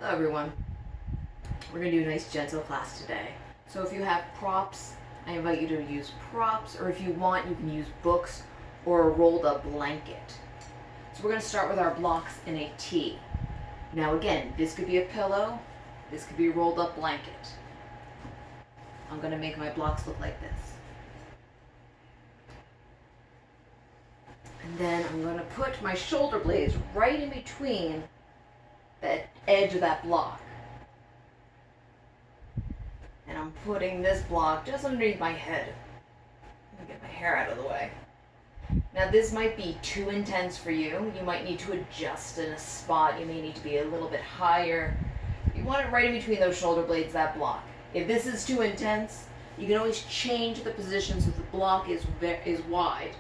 Hello everyone. We're going to do a nice gentle class today. So if you have props, I invite you to use props, or if you want, you can use books or a rolled up blanket. So we're going to start with our blocks in a T. Now again, this could be a pillow, this could be a rolled up blanket. I'm going to make my blocks look like this. And then I'm going to put my shoulder blades right in between the edge of that block. And I'm putting this block just underneath my head. Let me get my hair out of the way. Now this might be too intense for you. You might need to adjust in a spot. You may need to be a little bit higher. You want it right in between those shoulder blades, that block. If this is too intense, you can always change the position so the block is wide.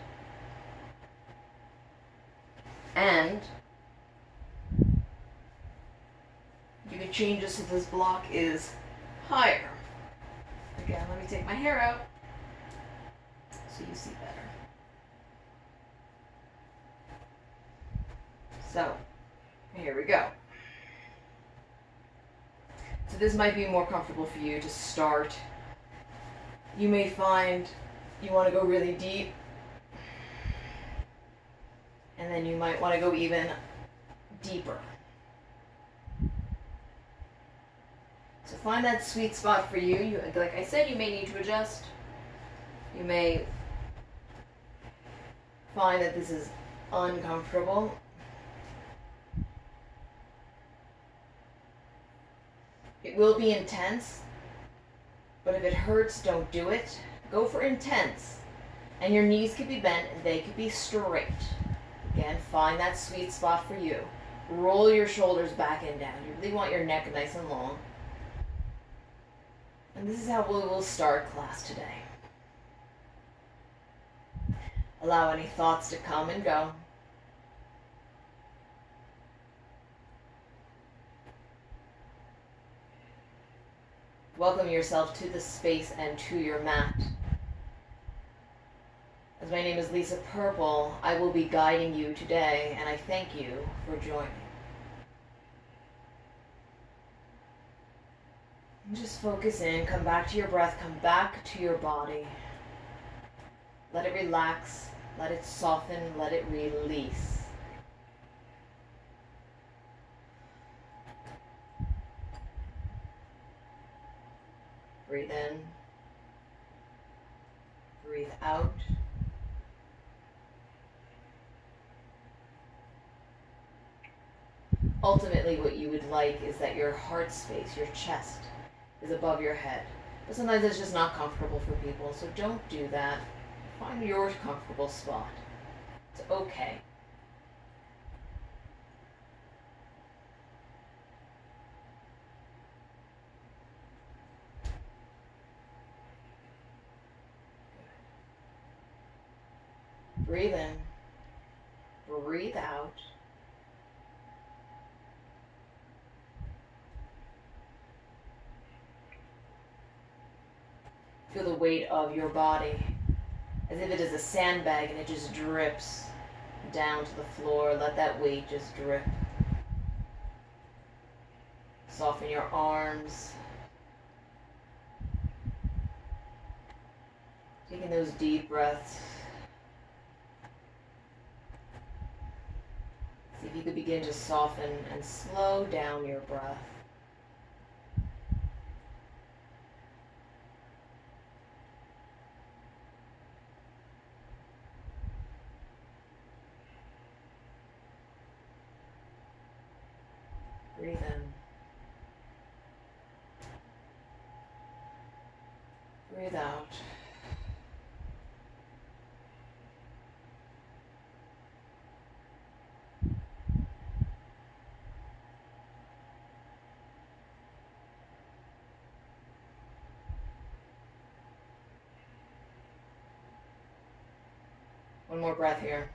And you can change this so this block is higher. Again, let me take my hair out so you see better. So, here we go. So this might be more comfortable for you to start. You may find you want to go really deep, and then you might want to go even deeper. So find that sweet spot for you. Like I said, you may need to adjust. You may find that this is uncomfortable. It will be intense, but if it hurts, don't do it. Go for intense. And your knees could be bent and they could be straight. Again, find that sweet spot for you. Roll your shoulders back and down. You really want your neck nice and long. And this is how we will start class today. Allow any thoughts to come and go. Welcome yourself to the space and to your mat. As my name is Lisa Purple, I will be guiding you today, and I thank you for joining. And just focus in, come back to your breath, come back to your body. Let it relax, let it soften, let it release. Breathe in, breathe out. Ultimately, what you would like is that your heart space, your chest, is above your head. But sometimes it's just not comfortable for people, so don't do that. Find your comfortable spot. It's okay. Breathe in, breathe out. Feel the weight of your body as if it is a sandbag and it just drips down to the floor. Let that weight just drip. Soften your arms. Taking those deep breaths. See if you could begin to soften and slow down your breath. Breathe in. Breathe out. One more breath here.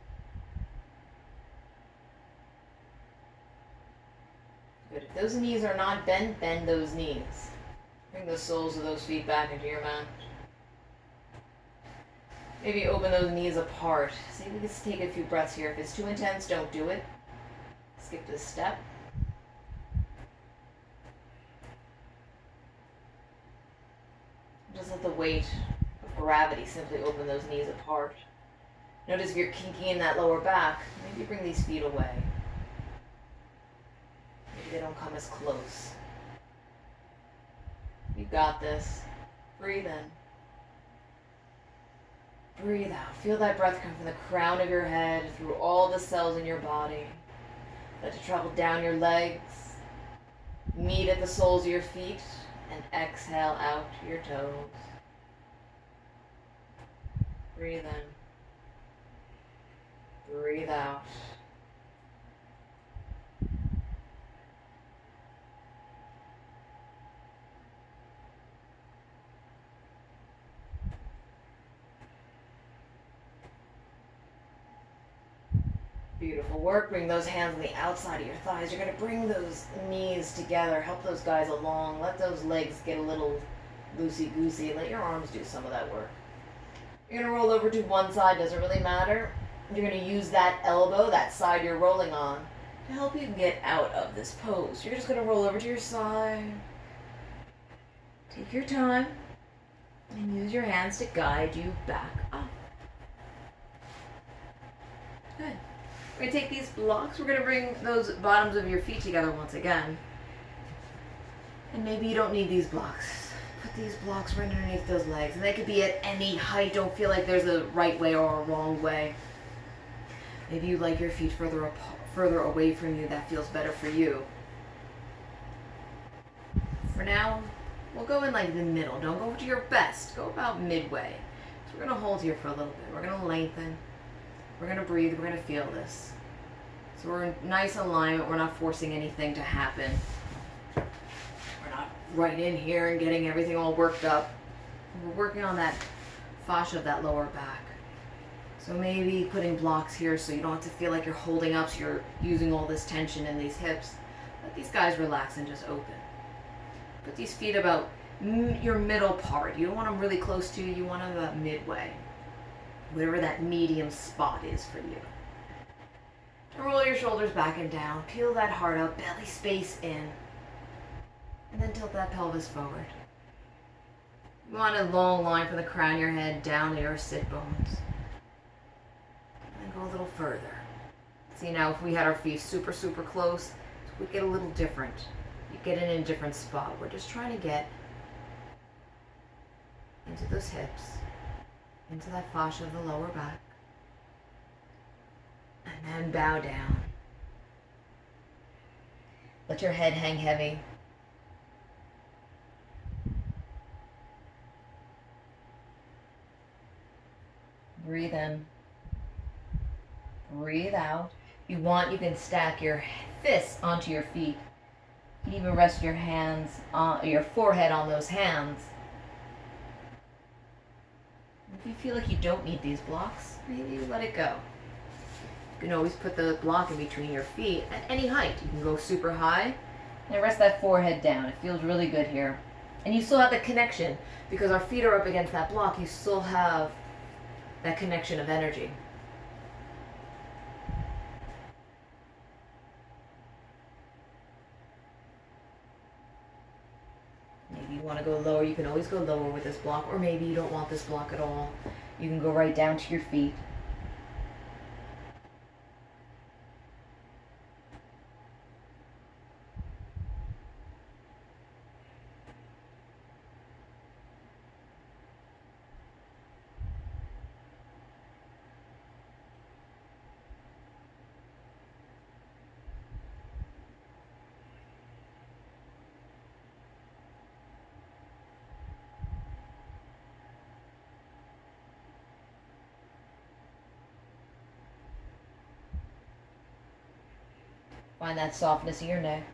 Good. If those knees are not bent, bend those knees. Bring the soles of those feet back into your mat. Maybe open those knees apart. See if we can take a few breaths here. If it's too intense, don't do it. Skip this step. Just let the weight of gravity simply open those knees apart. Notice if you're kinky in that lower back, maybe bring these feet away. Maybe they don't come as close. You got this. Breathe in. Breathe out. Feel that breath come from the crown of your head through all the cells in your body. Let it travel down your legs, meet at the soles of your feet, and exhale out to your toes. Breathe in. Breathe out. Beautiful work. Bring those hands on the outside of your thighs. You're going to bring those knees together. Help those guys along. Let those legs get a little loosey-goosey. Let your arms do some of that work. You're going to roll over to one side. Doesn't really matter. You're going to use that elbow, that side you're rolling on, to help you get out of this pose. You're just going to roll over to your side. Take your time and use your hands to guide you back up. Good. We're going to take these blocks. We're going to bring those bottoms of your feet together once again. And maybe you don't need these blocks. Put these blocks right underneath those legs. And they could be at any height. Don't feel like there's a right way or a wrong way. Maybe you like your feet further away from you. That feels better for you. For now, we'll go in like the middle. Don't go to your best. Go about midway. So we're going to hold here for a little bit. We're going to lengthen. We're going to breathe. We're going to feel this. So we're in nice alignment. We're not forcing anything to happen. We're not right in here and getting everything all worked up. We're working on that fascia of that lower back. So maybe putting blocks here so you don't have to feel like you're holding up, so you're using all this tension in these hips. Let these guys relax and just open. Put these feet about your middle part. You don't want them really close to you. You want them about midway. Whatever that medium spot is for you. And roll your shoulders back and down. Peel that heart out, belly space in. And then tilt that pelvis forward. You want a long line from the crown of your head down to your sit bones. And then go a little further. See, now if we had our feet super, super close, we'd get a little different. You get in a different spot. We're just trying to get into those hips, into that fascia of the lower back, and then bow down. Let your head hang heavy. Breathe in. Breathe out. If you want, you can stack your fists onto your feet. You can even rest your hands on your forehead on those hands. If you feel like you don't need these blocks, maybe you let it go. You can always put the block in between your feet at any height. You can go super high and rest that forehead down. It feels really good here. And you still have the connection, because our feet are up against that block. You still have that connection of energy. Maybe you want to go lower. You can always go lower with this block, or maybe you don't want this block at all. You can go right down to your feet. Find that softness in your neck.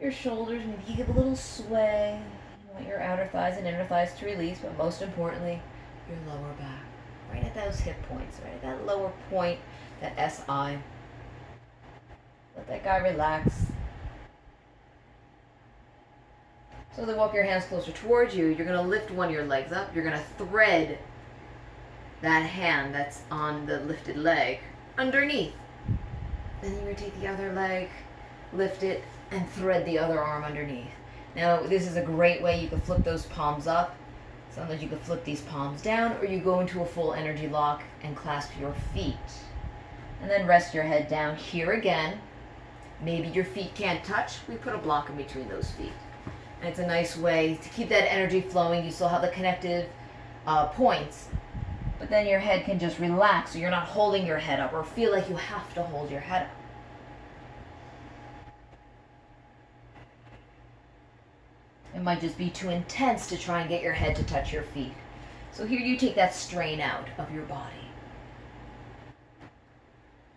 Your shoulders, maybe you give a little sway. You want your outer thighs and inner thighs to release, but most importantly, your lower back. Right at those hip points, right at that lower point, that SI. Let that guy relax. So then walk your hands closer towards you. You're going to lift one of your legs up. You're going to thread that hand that's on the lifted leg underneath. Then you're going to take the other leg, lift it, and thread the other arm underneath. Now, this is a great way you can flip those palms up Sometimes you can flip these palms down, or you go into a full energy lock and clasp your feet. And then rest your head down here again. Maybe your feet can't touch. We put a block in between those feet. And it's a nice way to keep that energy flowing. You still have the connective points, but then your head can just relax, so you're not holding your head up or feel like you have to hold your head up. It might just be too intense to try and get your head to touch your feet. So here you take that strain out of your body.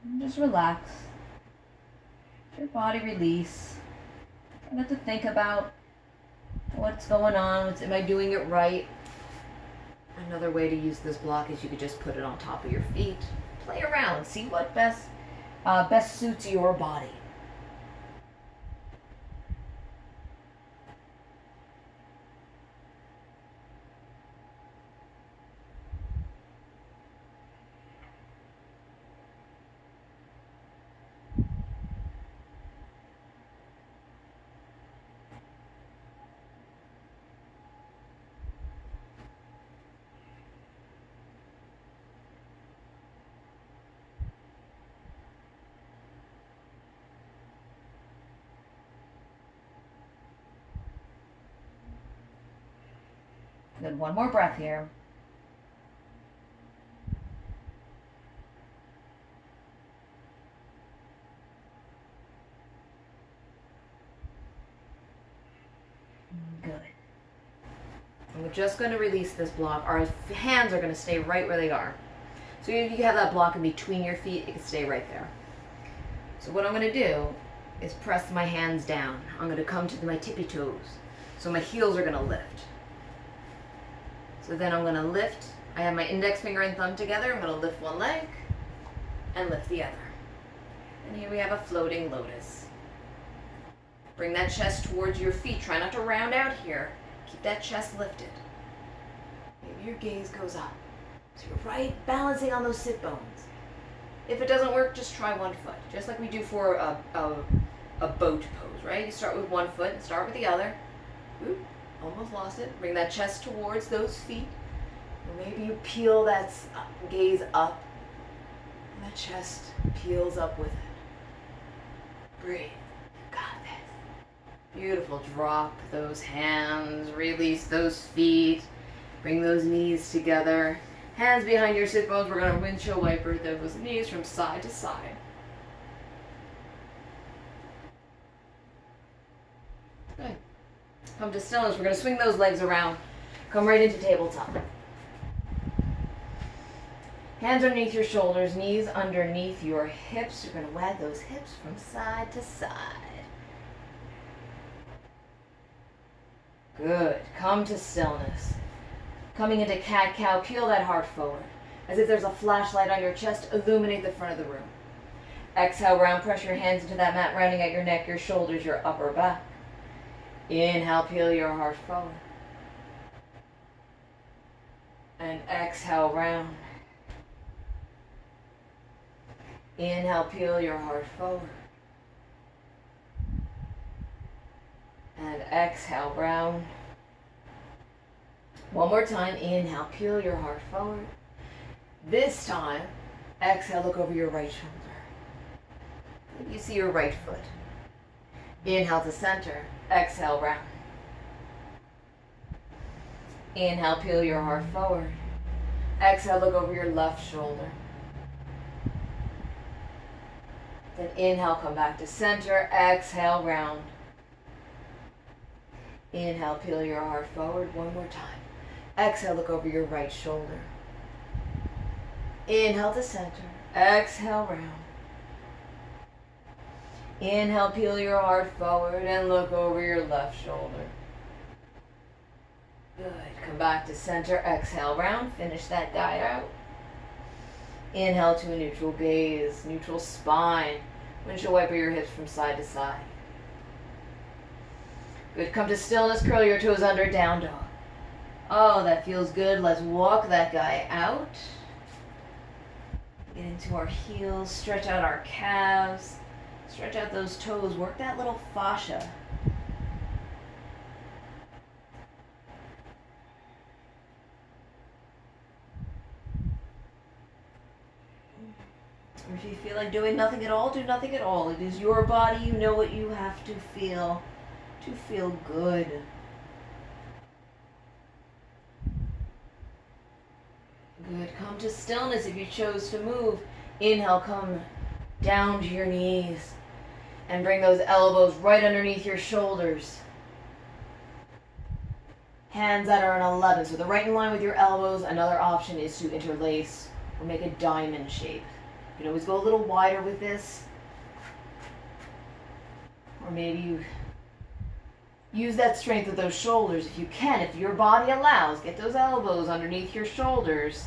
And just relax. Let your body release. Try not to think about what's going on. Am I doing it right? Another way to use this block is you could just put it on top of your feet. Play around. See what best suits your body. Good, one more breath here. Good. And we're just going to release this block. Our hands are going to stay right where they are. So if you have that block in between your feet, it can stay right there. So what I'm going to do is press my hands down. I'm going to come to my tippy toes. So my heels are going to lift. So then I'm going to lift. I have my index finger and thumb together. I'm going to lift one leg and lift the other. And here we have a floating lotus. Bring that chest towards your feet. Try not to round out here. Keep that chest lifted. Maybe your gaze goes up. So you're right, balancing on those sit bones. If it doesn't work, just try one foot. Just like we do for a boat pose, right? You start with one foot and start with the other. Oop, almost lost it. Bring that chest towards those feet. Or maybe you peel that gaze up. And that chest peels up with it. Breathe. You got this. Beautiful. Drop those hands. Release those feet. Bring those knees together. Hands behind your sit bones. We're going to windshield wiper those knees from side to side. Good. Come to stillness. We're going to swing those legs around. Come right into tabletop. Hands underneath your shoulders, knees underneath your hips. You're going to wag those hips from side to side. Good. Come to stillness. Coming into cat-cow, peel that heart forward. As if there's a flashlight on your chest, illuminate the front of the room. Exhale, round, press your hands into that mat, rounding out your neck, your shoulders, your upper back. Inhale, peel your heart forward. And exhale, round. Inhale, peel your heart forward. And exhale, round. One more time. Inhale, peel your heart forward. This time, exhale, look over your right shoulder. You see your right foot. Inhale to center. Exhale, round. Inhale, peel your heart forward. Exhale, look over your left shoulder. Then inhale, come back to center. Exhale, round. Inhale, peel your heart forward. One more time. Exhale, look over your right shoulder. Inhale to center. Exhale, round. Inhale, peel your heart forward and look over your left shoulder. Good. Come back to center. Exhale, round. Finish that guide out. Inhale to a neutral gaze, neutral spine. Windshield wiper your hips from side to side. Good. Come to stillness. Curl your toes under. Down dog. Oh, that feels good. Let's walk that guy out. Get into our heels. Stretch out our calves. Stretch out those toes. Work that little fascia. If you feel like doing nothing at all, do nothing at all. It is your body. You know what you have to feel good. Good. Come to stillness if you chose to move. Inhale, come down to your knees and bring those elbows right underneath your shoulders. Hands that are an 11, so they're right in line with your elbows. Another option is to interlace or make a diamond shape. You can always go a little wider with this. Or maybe you use that strength of those shoulders if you can. If your body allows, get those elbows underneath your shoulders.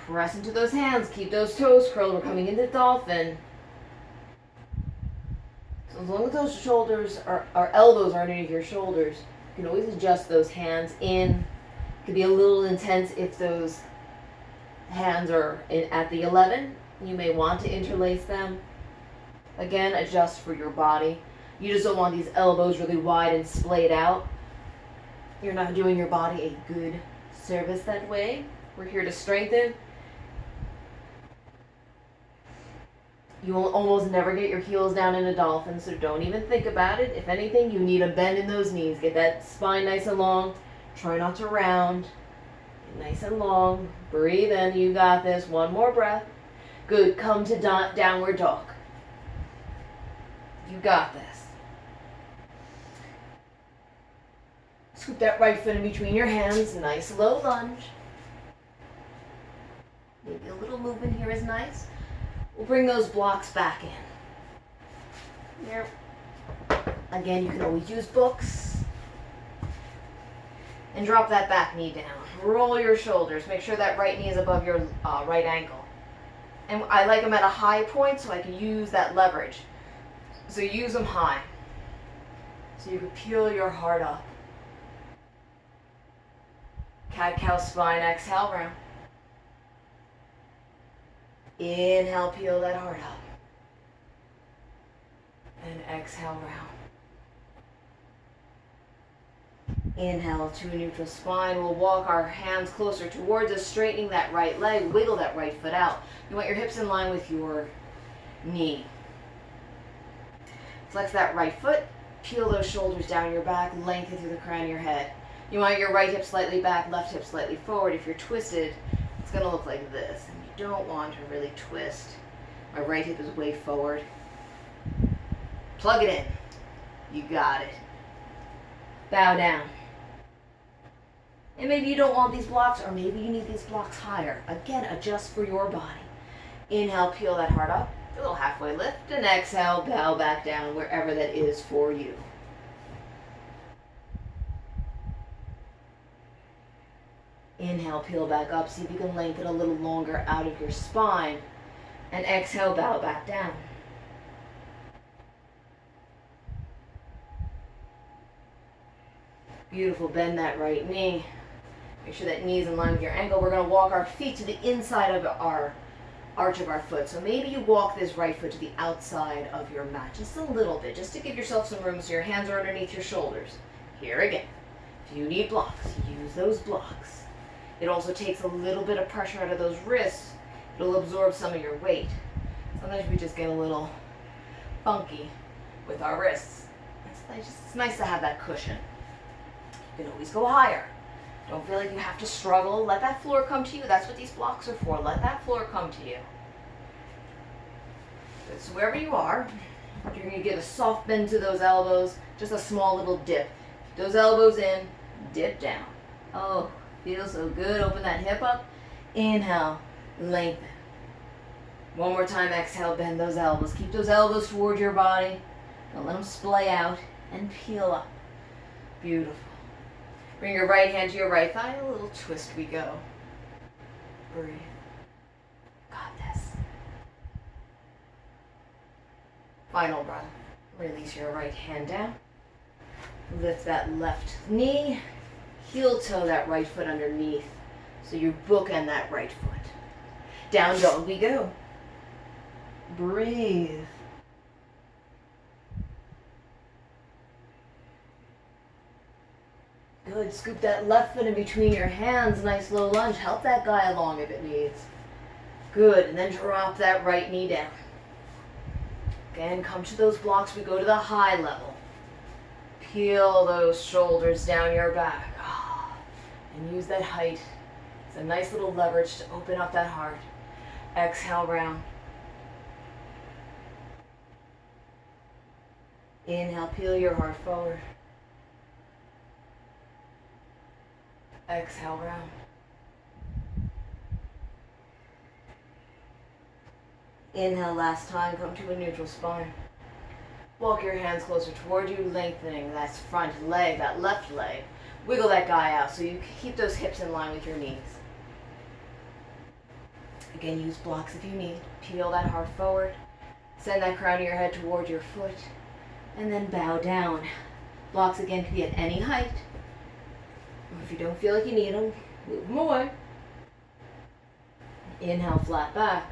Press into those hands. Keep those toes curled. We're coming into dolphin. So as long as those shoulders our elbows are underneath your shoulders, you can always adjust those hands in. It could be a little intense if those hands are at the 11. You may want to interlace them. Again, adjust for your body. You just don't want these elbows really wide and splayed out. You're not doing your body a good service that way. We're here to strengthen. You will almost never get your heels down in a dolphin, so don't even think about it. If anything, you need a bend in those knees. Get that spine nice and long. Try not to round. Get nice and long. Breathe in. You got this. One more breath. Good. Come to downward dog. You got this. Scoop that right foot in between your hands. Nice low lunge. Maybe a little movement here is nice. We'll bring those blocks back in. There. Again, you can always use books. And drop that back knee down. Roll your shoulders. Make sure that right knee is above your right ankle. And I like them at a high point so I can use that leverage. So use them high. So you can peel your heart up. Cat-cow spine, exhale, round. Inhale, peel that heart up. And exhale, round. Inhale to a neutral spine. We'll walk our hands closer towards us, straightening that right leg. Wiggle that right foot out. You want your hips in line with your knee. Flex that right foot. Peel those shoulders down your back. Lengthen through the crown of your head. You want your right hip slightly back, left hip slightly forward. If you're twisted, it's going to look like this. And you don't want to really twist. My right hip is way forward. Plug it in. You got it. Bow down. And maybe you don't want these blocks, or maybe you need these blocks higher. Again, adjust for your body. Inhale, peel that heart up. A little halfway lift. And exhale, bow back down wherever that is for you. Inhale, peel back up. See if you can lengthen a little longer out of your spine. And exhale, bow back down. Beautiful. Bend that right knee. Make sure that knee is in line with your ankle. We're going to walk our feet to the inside of our arch of our foot. So maybe you walk this right foot to the outside of your mat. Just a little bit. Just to give yourself some room so your hands are underneath your shoulders. Here again. If you need blocks, use those blocks. It also takes a little bit of pressure out of those wrists. It'll absorb some of your weight. Sometimes we just get a little funky with our wrists. It's nice to have that cushion. You can always go higher. Don't feel like you have to struggle. Let that floor come to you. That's what these blocks are for. Let that floor come to you. Good. So wherever you are, you're going to give a soft bend to those elbows. Just a small little dip. Those elbows in, dip down. Oh, feels so good. Open that hip up. Inhale, lengthen. One more time, exhale, bend those elbows. Keep those elbows toward your body. Don't let them splay out and peel up. Beautiful. Bring your right hand to your right thigh. A little twist we go. Breathe. Got this. Final breath. Release your right hand down. Lift that left knee. Heel toe that right foot underneath. So you bookend that right foot. Down dog we go. Breathe. Good. Scoop that left foot in between your hands. Nice low lunge. Help that guy along if it needs. Good, and then drop that right knee down. Again, come to those blocks. We go to the high level. Peel those shoulders down your back. And use that height. It's a nice little leverage to open up that heart. Exhale, round. Inhale, peel your heart forward. Exhale, round. Inhale, last time, come to a neutral spine. Walk your hands closer toward you, lengthening that front leg, that left leg. Wiggle that guy out so you keep those hips in line with your knees. Again, use blocks if you need. Peel that heart forward. Send that crown of your head toward your foot. And then bow down. Blocks again can be at any height. Or if you don't feel like you need them, move them away. Inhale, flat back.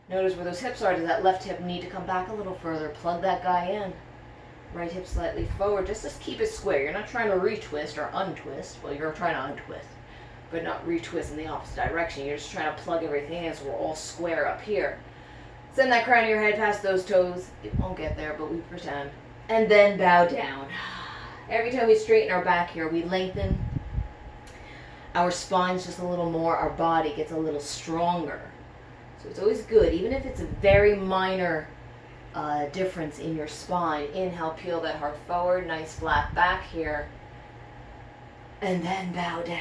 Notice where those hips are. Does that left hip need to come back a little further? Plug that guy in. Right hip slightly forward. Just to keep it square. You're not trying to retwist or untwist. Well, you're trying to untwist, but not retwist in the opposite direction. You're just trying to plug everything in so we're all square up here. Send that crown of your head past those toes. It won't get there, but we pretend. And then bow down. Every time we straighten our back here, we lengthen. Our spine's just a little more. Our body gets a little stronger. So it's always good, even if it's a very minor difference in your spine. Inhale, peel that heart forward. Nice flat back here. And then bow down.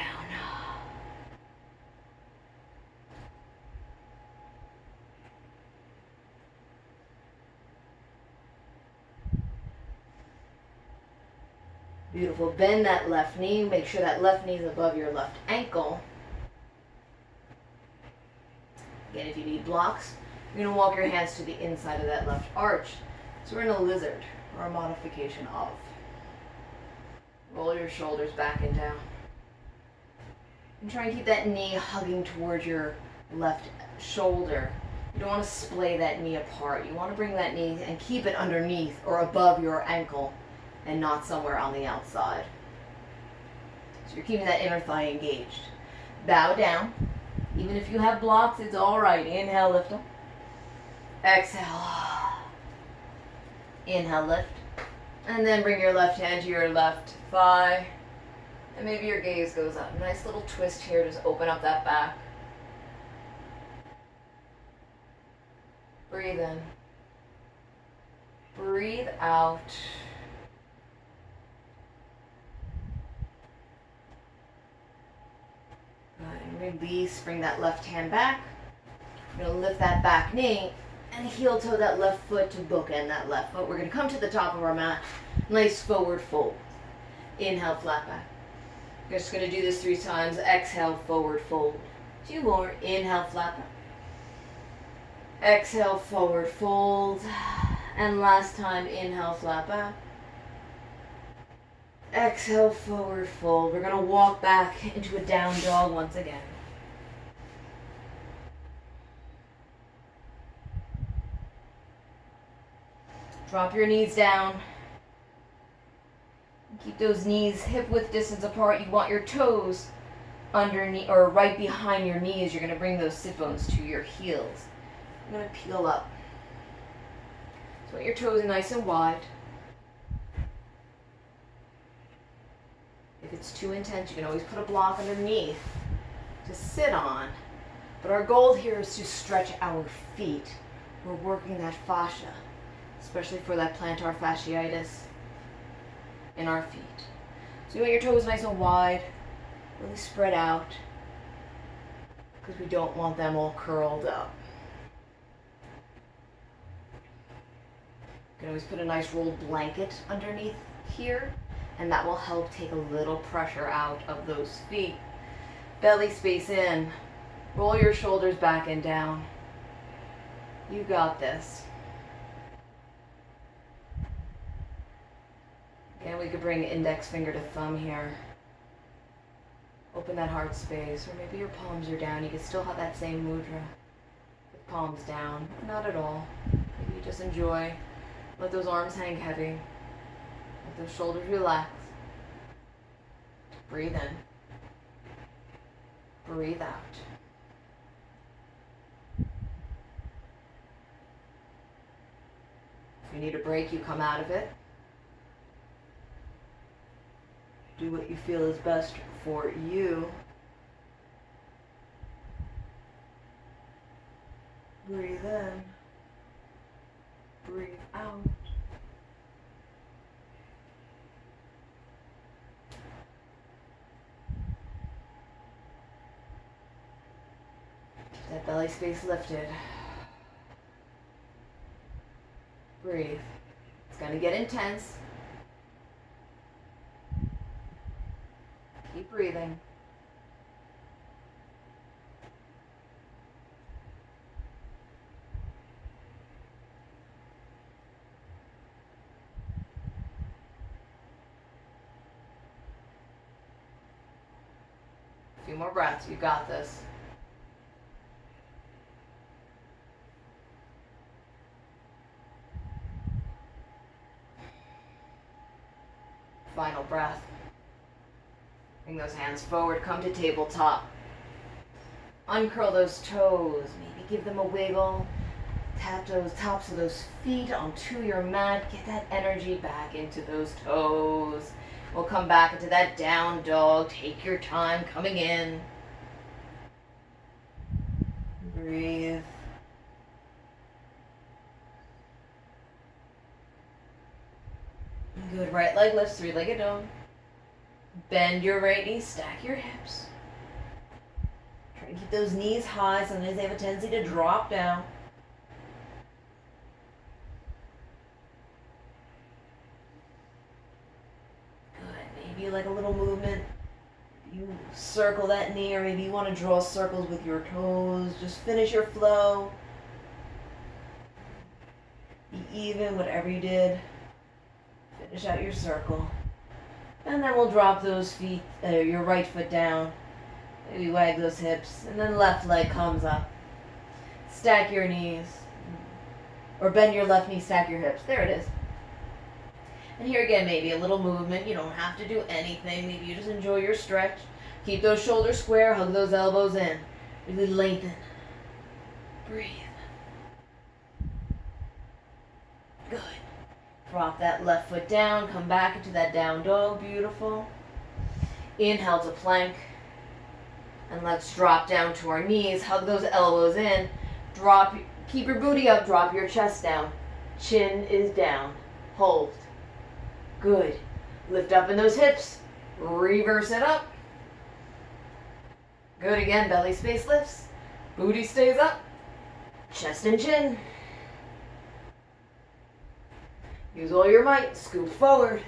Beautiful. Bend that left knee. Make sure that left knee is above your left ankle. Again, if you need blocks, you're going to walk your hands to the inside of that left arch. So we're in a lizard, or a modification of. Roll your shoulders back and down. And try and keep that knee hugging towards your left shoulder. You don't want to splay that knee apart. You want to bring that knee and keep it underneath or above your ankle and not somewhere on the outside. So you're keeping that inner thigh engaged. Bow down. Even if you have blocks, it's all right. Inhale, lift up. Exhale. Inhale, lift. And then bring your left hand to your left thigh. And maybe your gaze goes up. Nice little twist here. Just open up that back. Breathe in. Breathe out. And release. Bring that left hand back. We're going to lift that back knee and heel toe that left foot to bookend that left foot. We're going to come to the top of our mat. Nice forward fold. Inhale, flat back. You're just going to do this 3 times. Exhale, forward fold. 2 more. Inhale, flat back. Exhale, forward fold. And last time, inhale, flat back. Exhale, forward fold. We're going to walk back into a down dog once again. Drop your knees down. Keep those knees hip width distance apart. You want your toes underneath or right behind your knees. You're going to bring those sit bones to your heels. I'm going to peel up. So want your toes nice and wide. If it's too intense, you can always put a block underneath to sit on. But our goal here is to stretch our feet. We're working that fascia, especially for that plantar fasciitis in our feet. So you want your toes nice and wide, really spread out, because we don't want them all curled up. You can always put a nice rolled blanket underneath here, and that will help take a little pressure out of those feet. Belly space in. Roll your shoulders back and down. You got this. Again, we could bring index finger to thumb here. Open that heart space, or maybe your palms are down. You can still have that same mudra with palms down. Not at all. Maybe you just enjoy. Let those arms hang heavy. Let those shoulders relax. Breathe in. Breathe out. If you need a break, you come out of it. Do what you feel is best for you. Breathe in. Breathe out. Keep that belly space lifted. Breathe. It's going to get intense. Keep breathing. A few more breaths. You got this. Final breath. Bring those hands forward. Come to tabletop. Uncurl those toes. Maybe give them a wiggle. Tap those tops of those feet onto your mat. Get that energy back into those toes. We'll come back into that down dog. Take your time coming in. Breathe. Good. Right leg lifts, three-legged dog. Bend your right knee, stack your hips. Try to keep those knees high. Sometimes they have a tendency to drop down. Good. Maybe you like a little movement. You circle that knee, or maybe you want to draw circles with your toes. Just finish your flow. Be even, whatever you did. Finish out your circle. And then we'll drop those feet, your right foot down. Maybe wag those hips. And then left leg comes up. Stack your knees. Or bend your left knee, stack your hips. There it is. And here again, maybe a little movement. You don't have to do anything. Maybe you just enjoy your stretch. Keep those shoulders square. Hug those elbows in. Really lengthen. Breathe. Good. Drop that left foot down. Come back into that down dog. Beautiful. Inhale to plank. And let's drop down to our knees. Hug those elbows in. Drop. Keep your booty up. Drop your chest down. Chin is down. Hold. Good. Lift up in those hips. Reverse it up. Good again. Belly space lifts. Booty stays up. Chest and chin. Use all your might. Scoop forward.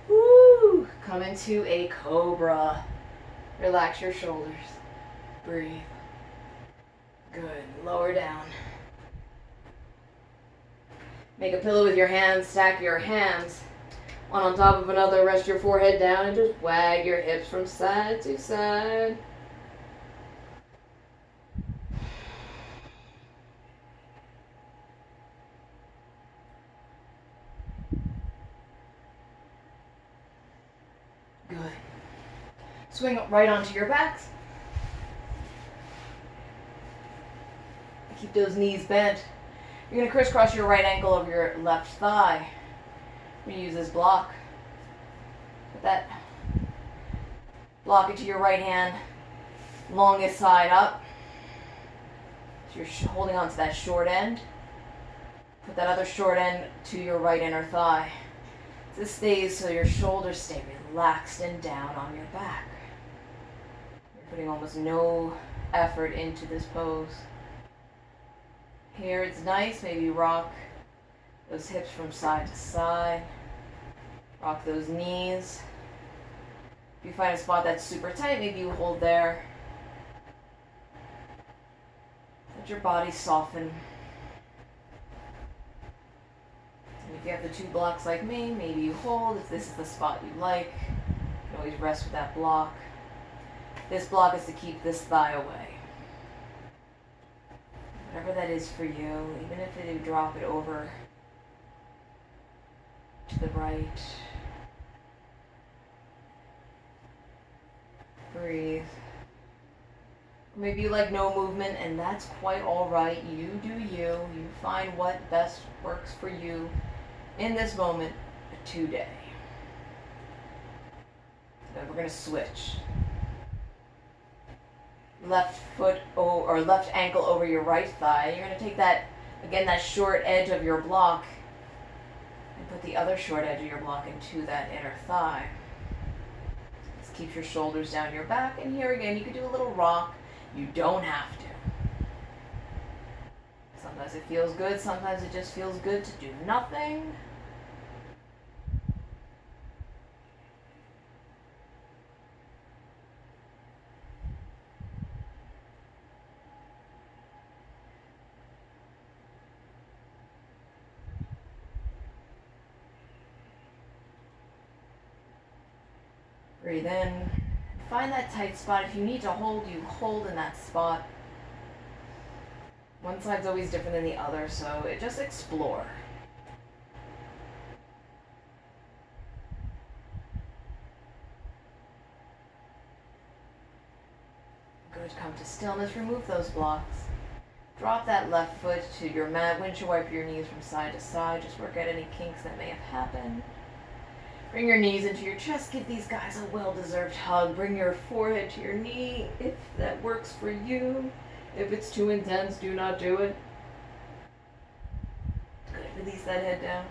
Woo! Come into a cobra. Relax your shoulders. Breathe. Good. Lower down. Make a pillow with your hands. Stack your hands one on top of another. Rest your forehead down and just wag your hips from side to side. Good. Swing right onto your backs. Keep those knees bent. You're going to crisscross your right ankle over your left thigh. We're going to use this block. Put that block into your right hand, longest side up. So you're holding on to that short end. Put that other short end to your right inner thigh. This stays so your shoulders stay relaxed and down on your back. You're putting almost no effort into this pose. Here it's nice, maybe rock those hips from side to side. Rock those knees. If you find a spot that's super tight, maybe you hold there. Let your body soften. And if you have the two blocks like me, maybe you hold. If this is the spot you like, you can always rest with that block. This block is to keep this thigh away. Whatever that is for you, even if you drop it over to the right. Breathe. Maybe you like no movement, and that's quite alright. You do you. You find what best works for you in this moment today. Then we're going to switch. Left foot or left ankle over your right thigh. You're going to take that, again, that short edge of your block and put the other short edge of your block into that inner thigh. This keeps your shoulders down your back. And here again, you can do a little rock. You don't have to. Sometimes it feels good. Sometimes it just feels good to do nothing. Breathe in. Find that tight spot. If you need to hold, you hold in that spot. One side's always different than the other, so just explore. Good. Come to stillness. Remove those blocks. Drop that left foot to your mat. Windshield wiper your knees from side to side. Just work out any kinks that may have happened. Bring your knees into your chest. Give these guys a well-deserved hug. Bring your forehead to your knee if that works for you. If it's too intense, do not do it. Good. Release that head down.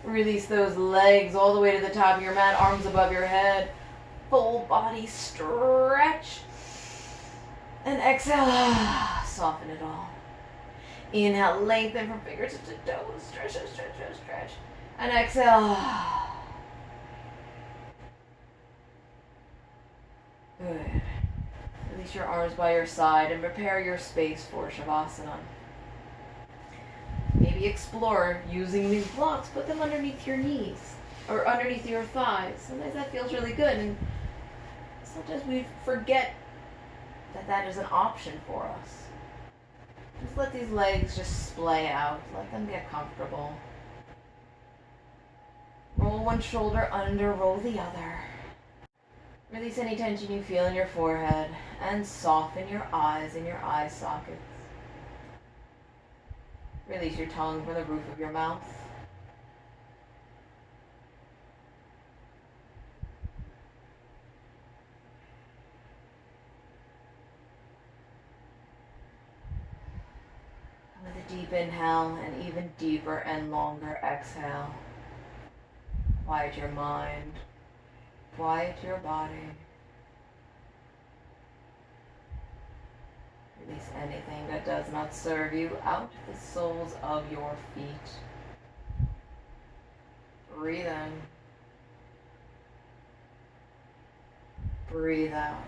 Release those legs all the way to the top of your mat. Arms above your head. Full body stretch. And exhale. Soften it all. Inhale. Lengthen from fingertips to toes. Stretch, stretch, stretch, stretch. And exhale. Good. Release your arms by your side and prepare your space for Shavasana. Maybe explore using these blocks. Put them underneath your knees or underneath your thighs. Sometimes that feels really good, and sometimes we forget that that is an option for us. Just let these legs just splay out. Let them get comfortable. Roll one shoulder under, roll the other. Release any tension you feel in your forehead and soften your eyes and your eye sockets. Release your tongue from the roof of your mouth. And with a deep inhale and even deeper and longer exhale. Quiet your mind. Quiet your body. Release anything that does not serve you out the soles of your feet. Breathe in. Breathe out.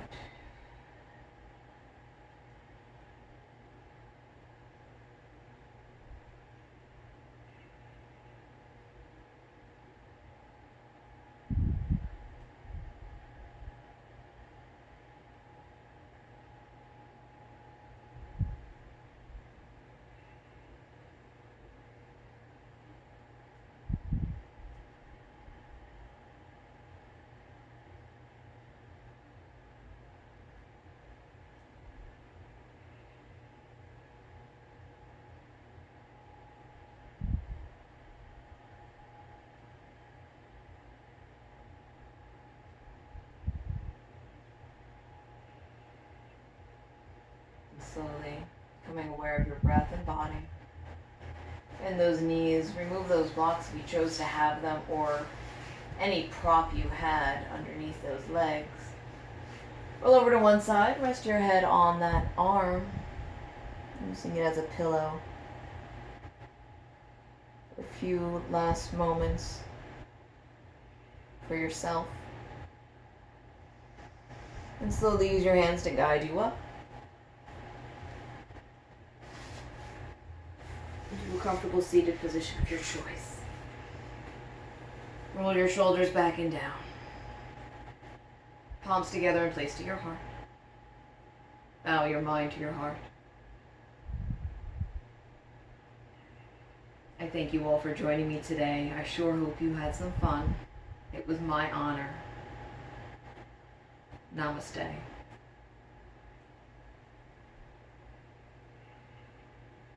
Slowly becoming aware of your breath and body. And those knees, remove those blocks if you chose to have them, or any prop you had underneath those legs. Roll over to one side, rest your head on that arm, using it as a pillow. A few last moments for yourself. And slowly use your hands to guide you up. Into a comfortable seated position of your choice. Roll your shoulders back and down. Palms together and place to your heart. Bow your mind to your heart. I thank you all for joining me today. I sure hope you had some fun. It was my honor. Namaste.